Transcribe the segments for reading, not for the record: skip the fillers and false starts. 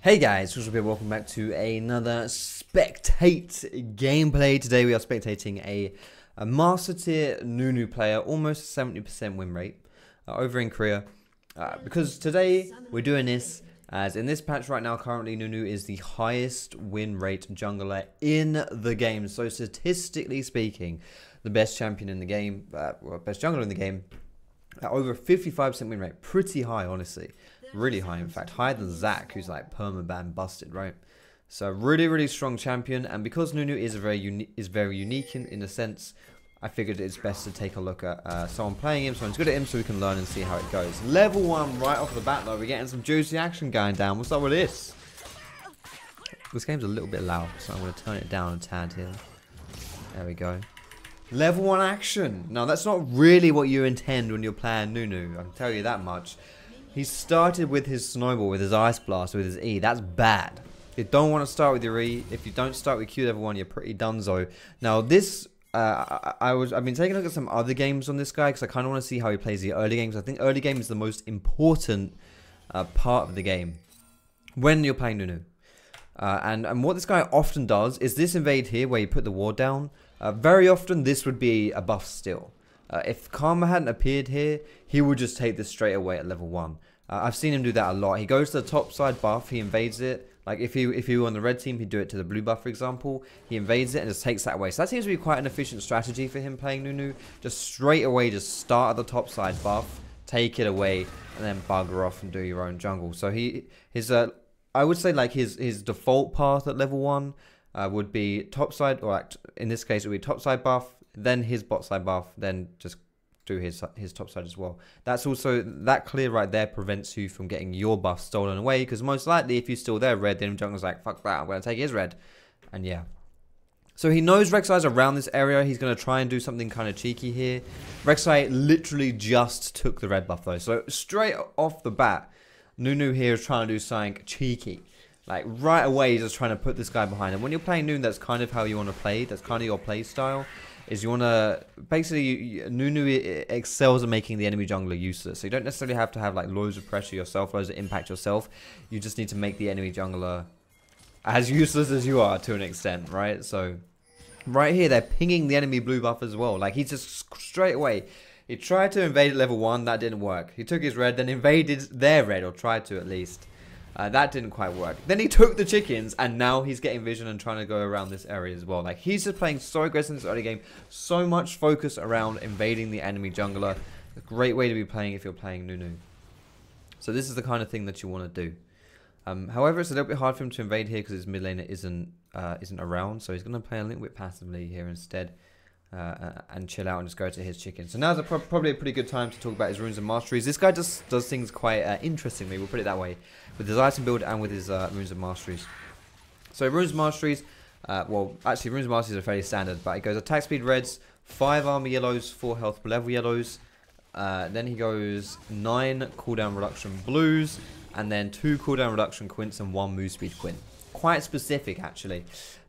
Hey guys, welcome back to another Spectate gameplay. Today we are spectating a Master Tier Nunu player, almost 70% win rate over in Korea. Because today we're doing this, as in this patch right now, currently Nunu is the highest win rate jungler in the game. So statistically speaking, the best champion in the game, best jungler in the game, over 55% win rate. Pretty high, honestly. Really high, in fact. Higher than Zac, who's like permaban busted, right? So really strong champion. And because Nunu is very unique in a sense, I figured it's best to take a look at someone playing him, someone's good at him, so we can learn and see how it goes. Level 1 right off the bat, though. We're getting some juicy action going down. What's up with this? This game's a little bit loud, so I'm going to turn it down a tad here. There we go. Level 1 action. Now, that's not really what you intend when you're playing Nunu. I can tell you that much. He started with his snowball, with his ice blast, with his E. That's bad. You don't want to start with your E. If you don't start with Q level 1, you're pretty donezo. Now this, I've been taking a look at some other games on this guy because I kind of want to see how he plays the early games. I think early game is the most important part of the game when you're playing Nunu. And what this guy often does is this invade here where you put the ward down. Very often this would be a buff still. If Karma hadn't appeared here, he would just take this straight away at level 1. I've seen him do that a lot. He goes to the top side buff, he invades it. Like if he were on the red team, he'd do it to the blue buff, for example. He invades it and just takes that away. So that seems to be quite an efficient strategy for him playing Nunu. Just straight away, just start at the top side buff, take it away, and then bugger off and do your own jungle. So I would say like his default path at level 1 would be top side, or like in this case it would be top side buff, then his bot side buff, then just do his top side as well. That's also, that clear right there prevents you from getting your buff stolen away, because most likely if you're still there red, then jungler's like, fuck that, I'm going to take his red. And yeah. So he knows Rek'Sai's around this area. He's going to try and do something kind of cheeky here. Rek'Sai literally just took the red buff though. So straight off the bat, Nunu here is trying to do something cheeky. Like right away, he's just trying to put this guy behind. And when you're playing Nunu, that's kind of how you want to play. That's kind of your play style. Is you want to basically Nunu excels at making the enemy jungler useless. So you don't necessarily have to have like loads of pressure yourself, loads of impact yourself. You just need to make the enemy jungler as useless as you are to an extent, right? So right here, they're pinging the enemy blue buff as well. Like he just straight away. He tried to invade at level 1, that didn't work. He took his red, then invaded their red, or tried to at least. That didn't quite work. Then he took the chickens, and now he's getting vision and trying to go around this area as well. Like, he's just playing so aggressive in this early game. So much focus around invading the enemy jungler. A great way to be playing if you're playing Nunu. So this is the kind of thing that you want to do. However, it's a little bit hard for him to invade here because his mid laner isn't around. So he's going to play a little bit passively here instead. And chill out and just go to his chicken. So now's probably a pretty good time to talk about his runes and masteries. This guy just does things quite interestingly, we'll put it that way, with his item build and with his runes and masteries. So runes and masteries, well actually runes and masteries are fairly standard, but he goes attack speed reds, 5 armor yellows, 4 health level yellows, then he goes 9 cooldown reduction blues, and then 2 cooldown reduction quints and 1 move speed quint. Quite specific actually.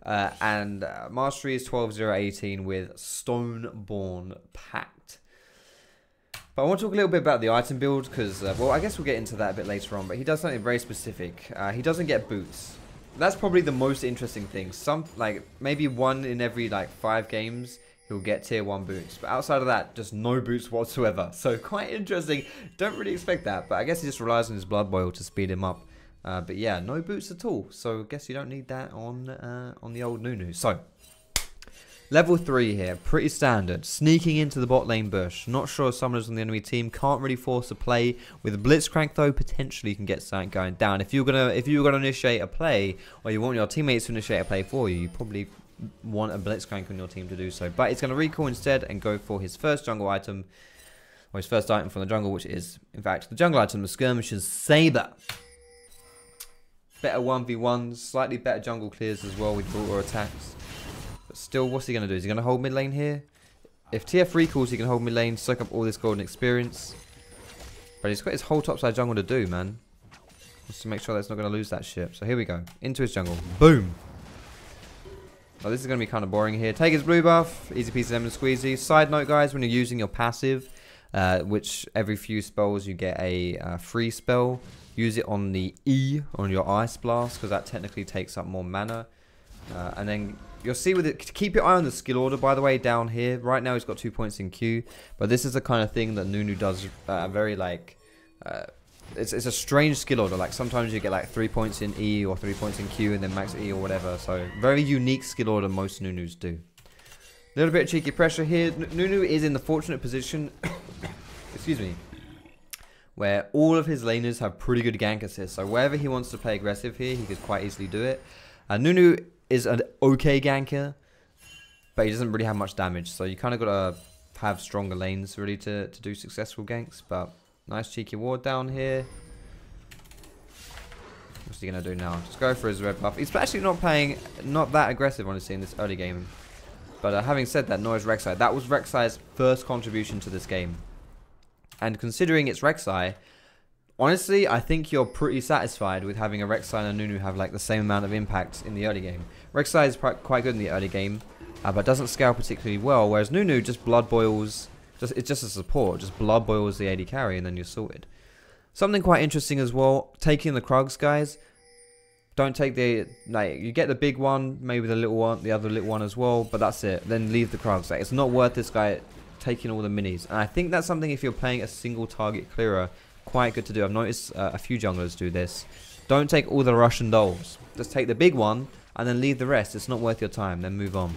And Mastery is 12-0-18 with Stoneborn Pact. But I want to talk a little bit about the item build because, well, I guess we'll get into that a bit later on. But he does something very specific. He doesn't get boots. That's probably the most interesting thing. Like maybe 1 in every like 5 games he'll get tier 1 boots. But outside of that, just no boots whatsoever. So quite interesting. Don't really expect that. But I guess he just relies on his blood boil to speed him up. But yeah, no boots at all. So I guess you don't need that on the old Nunu. So level 3 here, pretty standard. Sneaking into the bot lane bush. Not sure if summoners on the enemy team can't really force a play. With Blitzcrank though, potentially you can get something going down. If you were gonna initiate a play, or you want your teammates to initiate a play for you, you probably want a Blitzcrank on your team to do so. But it's gonna recall instead and go for his first jungle item, or his first item from the jungle, which is in fact the jungle item, the Skirmisher's Saber. Better 1v1s, slightly better jungle clears as well with brutal attacks. But still, what's he going to do? Is he going to hold mid lane here? If TF recalls, he can hold mid lane, soak up all this golden experience. But he's got his whole topside jungle to do, man. Just to make sure that's not going to lose that ship. So here we go. Into his jungle. Boom! Oh, this is going to be kind of boring here. Take his blue buff. Easy peasy lemon squeezy. Side note, guys, when you're using your passive, which every few spells you get a free spell. use it on the E, on your Ice Blast, because that technically takes up more mana. And then you'll see with it, keep your eye on the skill order, by the way, down here. Right now he's got 2 points in Q, but this is the kind of thing that Nunu does very like, it's a strange skill order. Like sometimes you get like 3 points in E or 3 points in Q and then max E or whatever. So very unique skill order most Nunus do. A little bit of cheeky pressure here. Nunu is in the fortunate position, excuse me, where all of his laners have pretty good gank assists. So wherever he wants to play aggressive here, he could quite easily do it. Nunu is an okay ganker, but he doesn't really have much damage. So you kind of got to have stronger lanes really to do successful ganks. But nice cheeky ward down here. What's he going to do now? Just go for his red buff. He's actually not playing, not that aggressive, honestly, in this early game. But having said that, no, it's Rek'Sai. That was Rek'Sai's first contribution to this game. And considering it's Rek'Sai, honestly, I think you're pretty satisfied with having a Rek'Sai and a Nunu have like the same amount of impact in the early game. Rek'Sai is quite good in the early game, but doesn't scale particularly well, whereas Nunu just blood boils, it's just a support, just blood boils the AD carry and then you're sorted. Something quite interesting as well, taking the Krugs, guys. Don't take the, like, you get the big one, maybe the little one, the other little one as well, but that's it. Then leave the Krugs. Like, it's not worth this guy taking all the minis. And I think that's something, if you're playing a single target clearer, quite good to do. I've noticed a few junglers do this. Don't take all the Russian dolls. Just take the big one and then leave the rest. It's not worth your time. Then move on.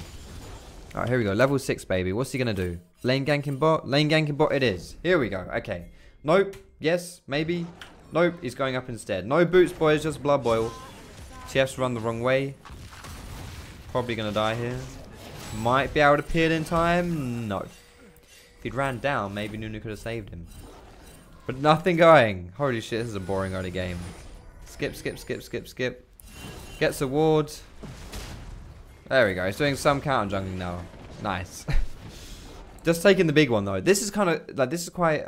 Alright, here we go. Level 6, baby. What's he going to do? Lane ganking bot? Lane ganking bot it is. Here we go. Okay. Nope. Yes. Maybe. Nope. He's going up instead. No boots, boys. Just blood boil. TF's run the wrong way. Probably going to die here. Might be able to peel in time. No. If he'd ran down, maybe Nunu could have saved him. But nothing going. Holy shit, this is a boring early game. Skip, skip, skip, skip, skip. Gets a ward. There we go. He's doing some counter jungling now. Nice. Just taking the big one though. This is kind of like, this is quite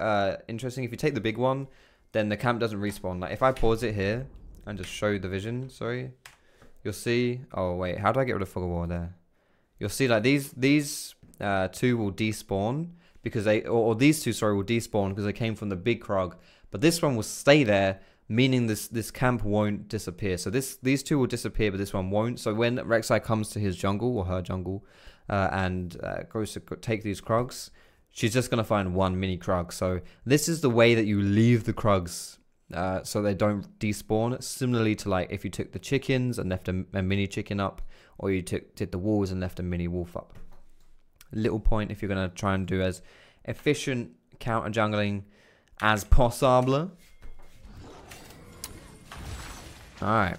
interesting. If you take the big one, then the camp doesn't respawn. Like if I pause it here and just show you the vision, sorry, you'll see. Oh wait, how do I get rid of fog of war there? You'll see like these two will despawn because they, or these two, sorry, will despawn because they came from the big Krog. But this one will stay there, meaning this camp won't disappear. So these two will disappear, but this one won't. So when Rek'Sai comes to his jungle or her jungle and goes to take these Krugs, she's just gonna find one mini Krug. So this is the way that you leave the Krugs so they don't despawn. Similarly to like if you took the chickens and left a mini chicken up, or you did the wolves and left a mini wolf up. Little point if you're going to try and do as efficient counter jungling as possible. Alright.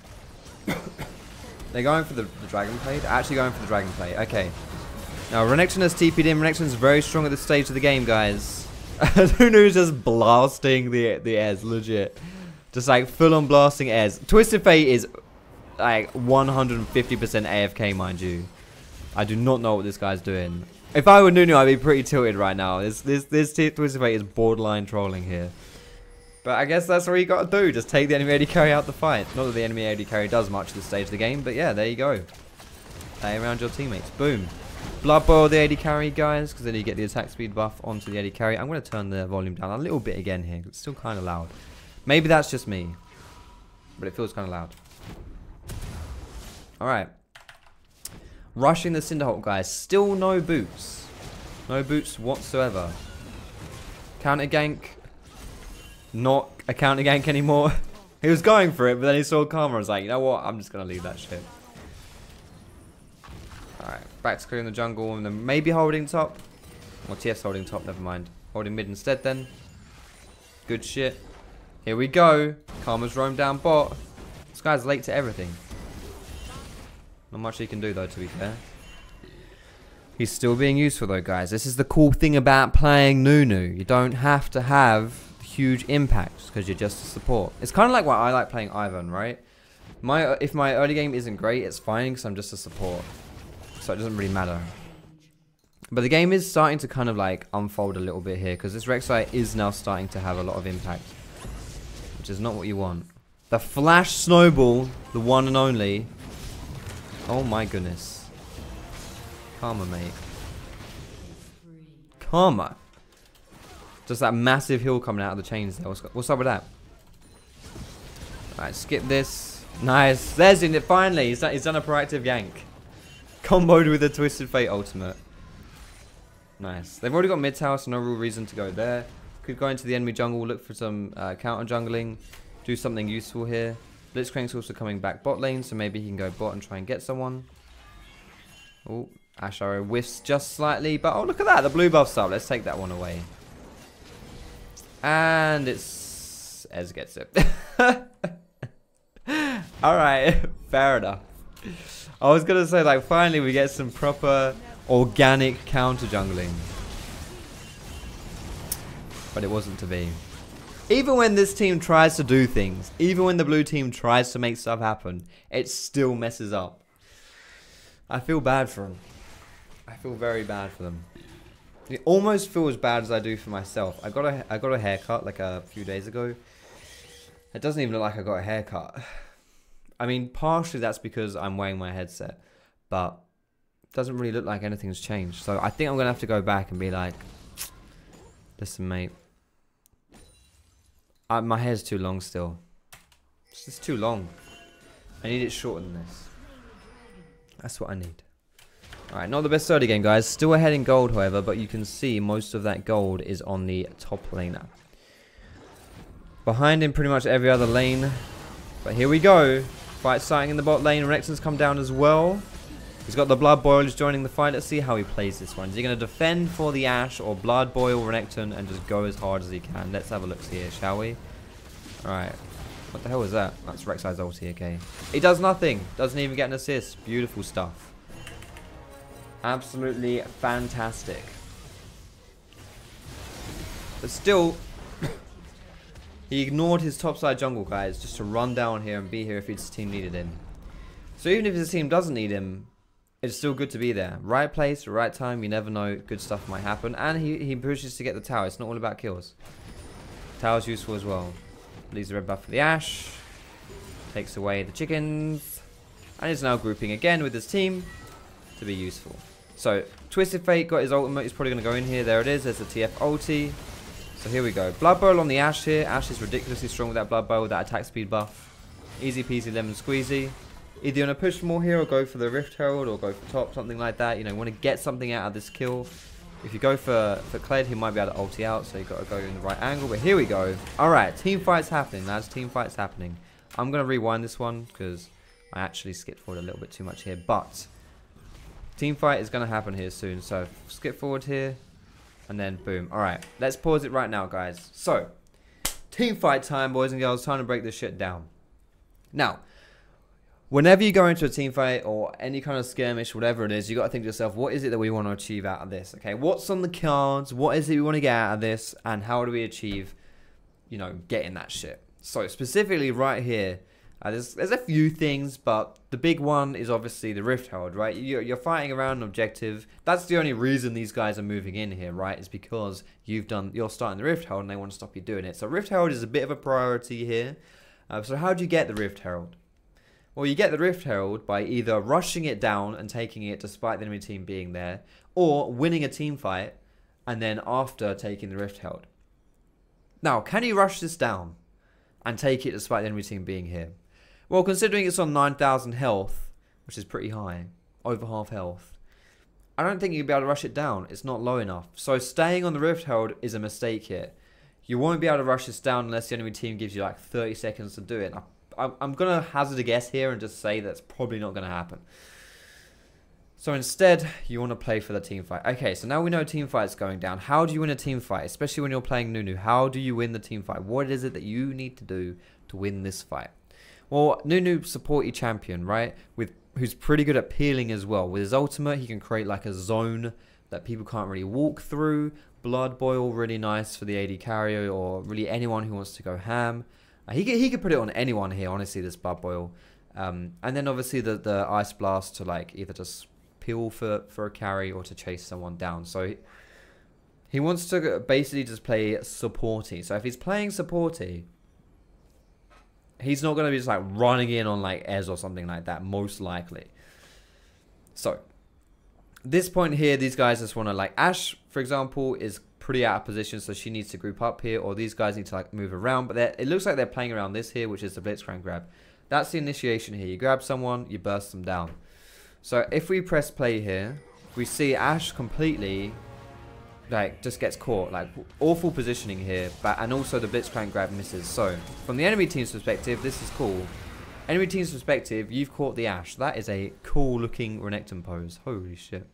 They're going for the dragon play. They're actually going for the dragon play. Okay. Now Renekton has TP'd in. Renekton's very strong at this stage of the game, guys. Nunu's just blasting the airs, legit. Just like full on blasting airs. Twisted Fate is like 150% AFK, mind you. I do not know what this guy's doing. If I were Nunu, I'd be pretty tilted right now. This Twisted Fate is borderline trolling here. But I guess that's what you got to do. Just take the enemy AD carry out the fight. Not that the enemy AD carry does much at this stage of the game, but yeah, there you go. Play around your teammates. Boom. Blood boil the AD carry, guys, because then you get the attack speed buff onto the AD carry. I'm going to turn the volume down a little bit again here. It's still kind of loud. Maybe that's just me, but it feels kind of loud. Alright. Rushing the Cinderhawk, guys. Still no boots. No boots whatsoever. Counter gank. Not a counter gank anymore. He was going for it, but then he saw Karma and was like, you know what? I'm just going to leave that shit. Alright. Back to clearing the jungle and then maybe holding top. Or TF's holding top, never mind. Holding mid instead then. Good shit. Here we go. Karma's roamed down bot. This guy's late to everything. Not much he can do though, to be fair. He's still being useful though, guys. This is the cool thing about playing Nunu. You don't have to have huge impacts because you're just a support. It's kind of like why I like playing Ivan, right? If my early game isn't great, it's fine because I'm just a support. So it doesn't really matter. But the game is starting to kind of like unfold a little bit here because this Rek'Sai is now starting to have a lot of impact. Which is not what you want. The flash snowball, the one and only. Oh my goodness. Karma, mate. Karma. Just that massive hill coming out of the chains there. What's up with that? Alright, skip this. Nice. There's it finally. He's done a proactive yank. Comboed with a Twisted Fate ultimate. Nice. They've already got mid tower, so no real reason to go there. Could go into the enemy jungle, look for some counter jungling, do something useful here. Blitzcrank's also coming back bot lane, so maybe he can go bot and try and get someone. Oh, Ash Arrow whiffs just slightly, but oh, look at that. The blue buff's up. Let's take that one away. And it's... Ez gets it. Alright, fair enough. I was going to say, like, finally we get some proper organic counter jungling. But it wasn't to be. Even when this team tries to do things, even when the blue team tries to make stuff happen, it still messes up. I feel bad for them. I feel very bad for them. It almost feels as bad as I do for myself. I got a haircut like a few days ago. It doesn't even look like I got a haircut. I mean, partially that's because I'm wearing my headset, but it doesn't really look like anything's changed. So I think I'm gonna have to go back and be like, listen, mate. My hair's too long still. It's just too long. I need it shorter than this. That's what I need. Alright, not the best early game, guys. Still ahead in gold, however, but you can see most of that gold is on the top laner. Behind him pretty much every other lane. But here we go. Fight starting in the bot lane. Renekton's come down as well. He's got the Blood Boil just joining the fight. Let's see how he plays this one. Is he going to defend for the Ashe or Blood Boil Renekton and just go as hard as he can? Let's have a look here, shall we? Alright. What the hell is that? That's Rek'Sai's ulti, okay. He does nothing. Doesn't even get an assist. Beautiful stuff. Absolutely fantastic. But still, he ignored his topside jungle, guys, just to run down here and be here if his team needed him. So even if his team doesn't need him, it's still good to be there. Right place, right time, you never know. Good stuff might happen. And he pushes to get the tower. It's not all about kills. Tower's useful as well. Leaves the red buff for the Ashe. Takes away the chickens. And is now grouping again with his team to be useful. So, Twisted Fate got his ultimate. He's probably going to go in here. There it is. There's the TF ulti. So here we go. Blood Boil on the Ashe here. Ashe is ridiculously strong with that Blood Boil, with that attack speed buff. Easy peasy lemon squeezy. Either you want to push more here or go for the Rift Herald or go for top, something like that. You know, you want to get something out of this kill. If you go for Kled, he might be able to ulti out, so you got to go in the right angle. But here we go. Alright, team fight's happening, lads. Team fight's happening. I'm going to rewind this one because I actually skipped forward a little bit too much here. But team fight is going to happen here soon. So skip forward here and then boom. Alright, let's pause it right now, guys. So, team fight time, boys and girls. Time to break this shit down. Now, whenever you go into a team fight or any kind of skirmish, whatever it is, you got to think to yourself, what is it that we want to achieve out of this? Okay, what's on the cards? What is it we want to get out of this? And how do we achieve, you know, getting that shit? So specifically right here, there's a few things, but the big one is obviously the Rift Herald, right? You're fighting around an objective. That's the only reason these guys are moving in here, right? Is because you're starting the Rift Herald and they want to stop you doing it. So Rift Herald is a bit of a priority here. So how do you get the Rift Herald? Well, you get the Rift Herald by either rushing it down and taking it despite the enemy team being there, or winning a team fight and then after taking the Rift Herald. Now, can you rush this down and take it despite the enemy team being here? Well, considering it's on 9,000 health, which is pretty high, over half health, I don't think you'll be able to rush it down. It's not low enough. So staying on the Rift Herald is a mistake here. You won't be able to rush this down unless the enemy team gives you like 30 seconds to do it. I'm going to hazard a guess here and just say that's probably not going to happen. So instead, you want to play for the team fight. Okay, so now we know team fight's going down. How do you win a team fight, especially when you're playing Nunu? How do you win the team fight? What is it that you need to do to win this fight? Well, Nunu, supporty champion, right? Who's pretty good at peeling as well. With his ultimate, he can create like a zone that people can't really walk through. Blood Boil, really nice for the AD carrier or really anyone who wants to go ham. He could put it on anyone here, honestly, this Blood Boil. And then obviously the Ice Blast to like either just peel for a carry or to chase someone down. So he wants to basically just play supporty. So if he's playing supporty, he's not going to be just like running in on like Ez or something like that, most likely. So this point here, these guys just want to like Ashe, for example, is pretty out of position, so she needs to group up here, or these guys need to like move around. But it looks like they're playing around this here, which is the Blitzcrank grab. That's the initiation here. You grab someone, you burst them down. So if we press play here, we see Ashe completely like just gets caught, like awful positioning here, and also the Blitzcrank grab misses. So from the enemy team's perspective, this is cool. Enemy team's perspective, you've caught the Ashe. That is a cool looking Renekton pose. Holy shit.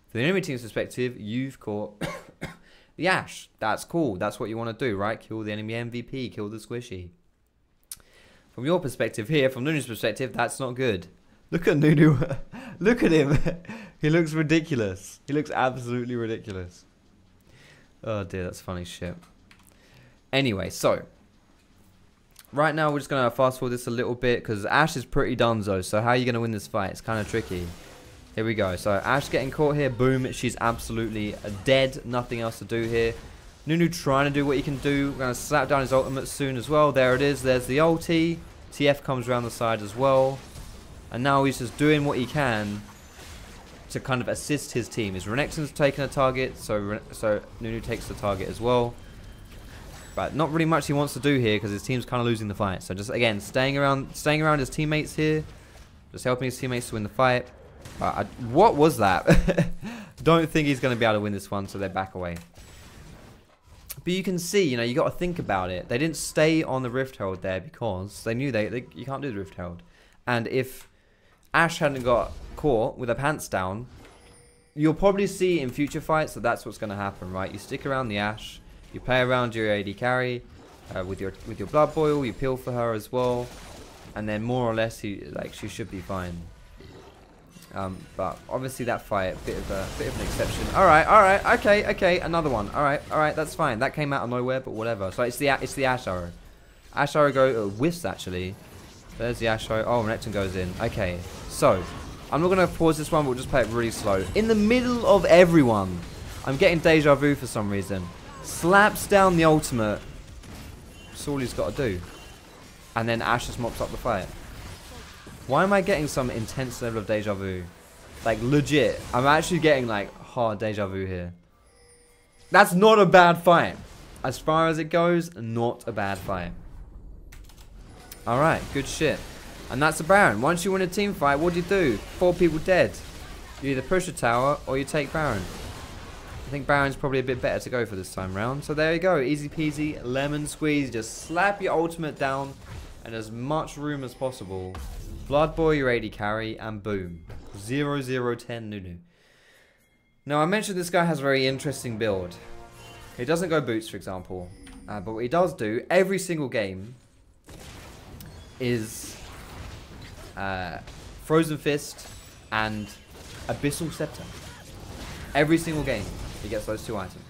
From the enemy team's perspective, you've caught the Ashe. That's cool. That's what you want to do, right? Kill the enemy MVP, kill the squishy. From your perspective here, from Nunu's perspective, that's not good. Look at Nunu. Look at him. He looks ridiculous. He looks absolutely ridiculous. Oh dear, that's funny shit. Anyway, so right now we're just going to fast forward this a little bit because Ashe is pretty donezo. So how are you going to win this fight? It's kind of tricky. Here we go. So Ashe getting caught here. Boom. She's absolutely dead. Nothing else to do here. Nunu trying to do what he can do. We're going to slap down his ultimate soon as well. There it is. There's the ulti. TF comes around the side as well. And now he's just doing what he can to kind of assist his team. His Renekton's taking a target, so Nunu takes the target as well. But not really much he wants to do here because his team's kind of losing the fight. So just again, staying around his teammates here, just helping his teammates to win the fight. What was that? Don't think he's going to be able to win this one, so they back away. But you can see, you know, you got to think about it. They didn't stay on the Rift Herald there because they knew you can't do the Rift Herald. And if Ashe hadn't got caught with her pants down, you'll probably see in future fights that that's what's going to happen, right? You stick around the Ashe, you play around your AD carry with your blood boil, you peel for her as well, and then more or less she should be fine. But obviously that fight, bit of an exception. All right, okay, another one. All right, that's fine. That came out of nowhere, but whatever. So it's the Ashe arrow. Ashe arrow whiffs actually. There's the Ashe arrow. Oh, Renekton goes in. Okay, so I'm not gonna pause this one. We'll just play it really slow. In the middle of everyone, I'm getting deja vu for some reason. Slaps down the ultimate. That's all he's got to do, and then Ashe just mops up the fight. Why am I getting some intense level of deja vu? Like, legit. I'm actually getting, like, hard deja vu here. That's not a bad fight. As far as it goes, not a bad fight. Alright, good shit. And that's a Baron. Once you win a team fight, what do? 4 people dead. You either push a tower or you take Baron. I think Baron's probably a bit better to go for this time round. So there you go. Easy peasy, lemon squeeze. Just slap your ultimate down and as much room as possible. Blood Boy, your AD carry, and boom. 0-0-10 Nunu. Now, I mentioned this guy has a very interesting build. He doesn't go boots, for example. But what he does do, every single game, is Frozen Fist and Abyssal Scepter. Every single game, he gets those 2 items.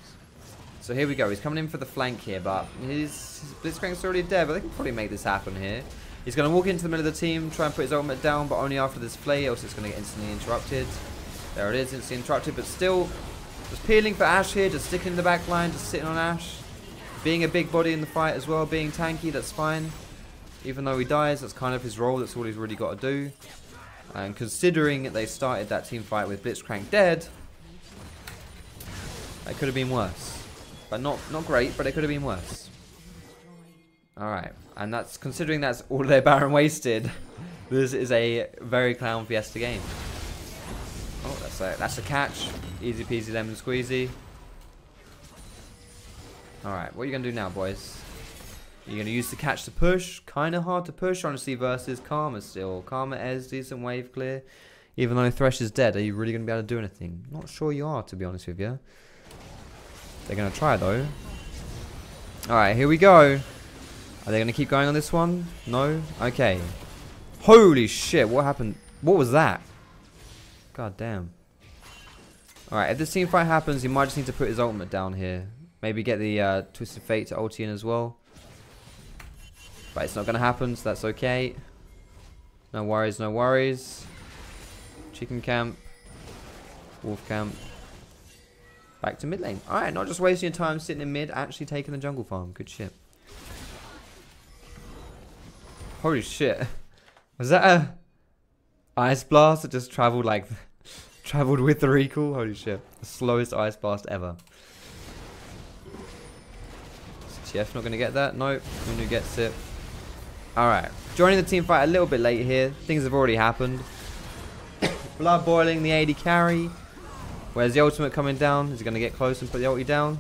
So here we go. He's coming in for the flank here, but his Blitzcrank's already dead, but they can probably make this happen here. He's going to walk into the middle of the team, try and put his ultimate down, but only after this play, else it's going to get instantly interrupted. There it is, instantly interrupted, but still just peeling for Ashe here, just sticking in the back line, just sitting on Ashe. Being a big body in the fight as well, being tanky, that's fine. Even though he dies, that's kind of his role, that's all he's really got to do. And considering they started that team fight with Blitzcrank dead, that could have been worse. But not great, but it could have been worse. Alright, and that's considering that's all their Baron wasted. This is a very clown fiesta game. Oh, that's a catch. Easy peasy lemon squeezy. Alright, what are you going to do now, boys? You're going to use the catch to push. Kind of hard to push, honestly, versus Karma still. Karma is decent wave clear. Even though Thresh is dead, are you really going to be able to do anything? Not sure you are, to be honest with you. They're going to try, though. Alright, here we go. Are they going to keep going on this one? No? Okay. Holy shit, what happened? What was that? God damn. Alright, if this team fight happens, he might just need to put his ultimate down here. Maybe get the Twisted Fate to ulti in as well. But it's not going to happen, so that's okay. No worries, no worries. Chicken camp. Wolf camp. Back to mid lane. Alright, not just wasting your time sitting in mid, actually taking the jungle farm. Good shit. Holy shit. Was that a ice blast that just traveled with the recall? Holy shit. The slowest ice blast ever. WTF, not going to get that. Nope, Nunu gets it. Alright, joining the team fight a little bit late here. Things have already happened. Blood boiling the AD carry. Where's the ultimate coming down? Is he going to get close and put the ulti down?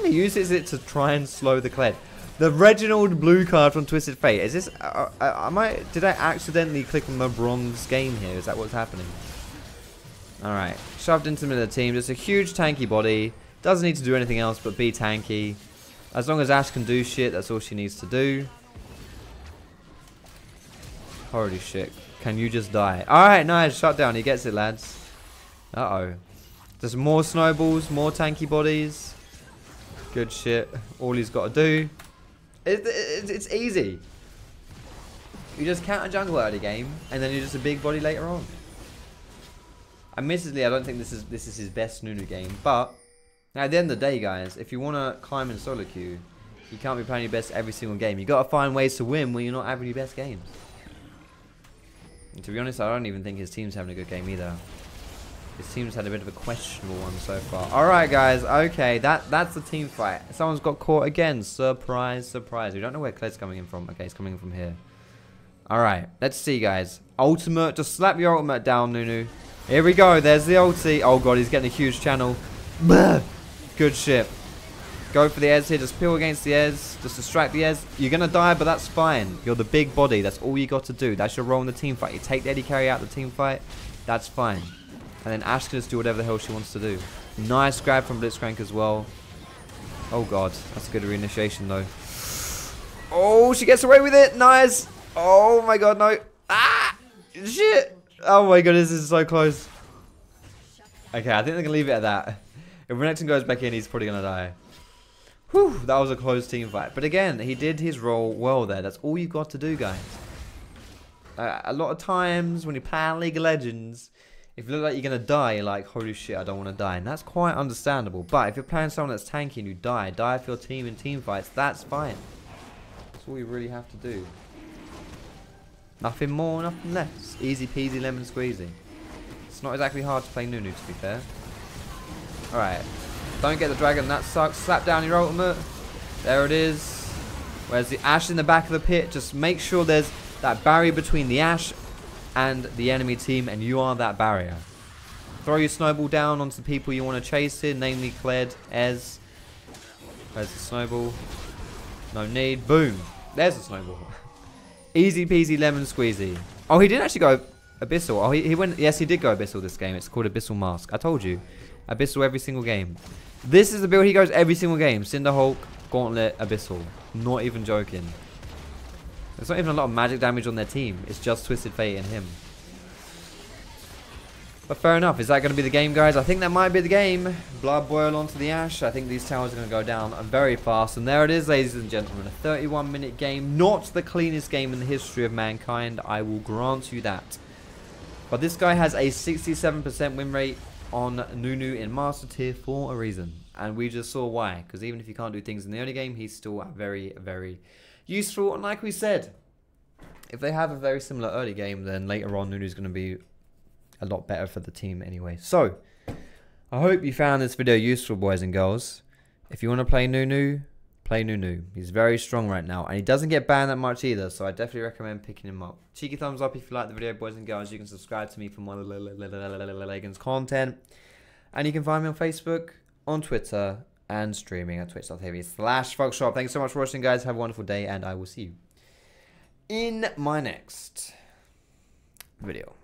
He uses it to try and slow the Kled. The Reginald blue card from Twisted Fate. Is this... did I accidentally click on the bronze game here? Is that what's happening? Alright. Shoved into the middle of the team. Just a huge tanky body. Doesn't need to do anything else but be tanky. As long as Ashe can do shit, that's all she needs to do. Holy shit. Can you just die? Alright, nice. Shut down. He gets it, lads. Uh-oh. Just more snowballs. More tanky bodies. Good shit. All he's got to do. It's easy. You just counter jungle early game, and then you're just a big body later on. Admittedly, I don't think this is his best Nunu game, but at the end of the day, guys, if you want to climb in solo queue, you can't be playing your best every single game. You got to find ways to win when you're not having your best games. And to be honest, I don't even think his team's having a good game either. His team's had a bit of a questionable one so far. Alright, guys. Okay, that's the team fight. Someone's got caught again. Surprise, surprise. We don't know where Kled's coming in from. Okay, he's coming in from here. Alright, let's see, guys. Ultimate. Just slap your ultimate down, Nunu. Here we go. There's the ulti. Oh, God, he's getting a huge channel. Good shit. Go for the Ez here. Just peel against the Ez. Just distract the Ez. You're going to die, but that's fine. You're the big body. That's all you got to do. That's your role in the team fight. You take the AD carry out the team fight. That's fine. And then Ashe can just do whatever the hell she wants to do. Nice grab from Blitzcrank as well. Oh, God. That's a good reinitiation, though. Oh, she gets away with it. Nice. Oh, my God, no. Ah! Shit. Oh, my God. This is so close. Okay, I think they're going to leave it at that. If Renekton goes back in, he's probably going to die. Whew. That was a close team fight. But again, he did his role well there. That's all you've got to do, guys. A lot of times when you play on League of Legends... If you look like you're going to die, you're like, holy shit, I don't want to die. And that's quite understandable. But if you're playing someone that's tanky and you die for your team in team fights, that's fine. That's all you really have to do. Nothing more, nothing less. Easy peasy lemon squeezy. It's not exactly hard to play Nunu, to be fair. Alright. Don't get the dragon, that sucks. Slap down your ultimate. There it is. Where's the Ashe in the back of the pit? Just make sure there's that barrier between the Ashe and the enemy team, and you are that barrier. Throw your snowball down onto the people you want to chase in, namely Kled, Ez. Where's the snowball? No need. Boom. There's the snowball. Easy peasy lemon squeezy. Oh, he didn't actually go Abyssal. Oh, he went... Yes, he did go Abyssal this game. It's called Abyssal Mask. I told you. Abyssal every single game. This is the build he goes every single game. Cinderhulk, Gauntlet, Abyssal. Not even joking. There's not even a lot of magic damage on their team. It's just Twisted Fate and him. But fair enough. Is that going to be the game, guys? I think that might be the game. Blood boil onto the Ashe. I think these towers are going to go down very fast. And there it is, ladies and gentlemen. A 31-minute game. Not the cleanest game in the history of mankind. I will grant you that. But this guy has a 67% win rate on Nunu in Master Tier for a reason. And we just saw why. Because even if you can't do things in the early game, he's still very, very useful. And like we said, if they have a very similar early game, then later on Nunu's going to be a lot better for the team anyway. So, I hope you found this video useful, boys and girls. If you want to play Nunu, play Nunu. He's very strong right now. And he doesn't get banned that much either, so I definitely recommend picking him up. Cheeky thumbs up if you like the video, boys and girls. You can subscribe to me for more Legends content. And you can find me on Facebook, on Twitter, and streaming at twitch.tv/Foxdrop. Thanks so much for watching, guys. Have a wonderful day, and I will see you in my next video.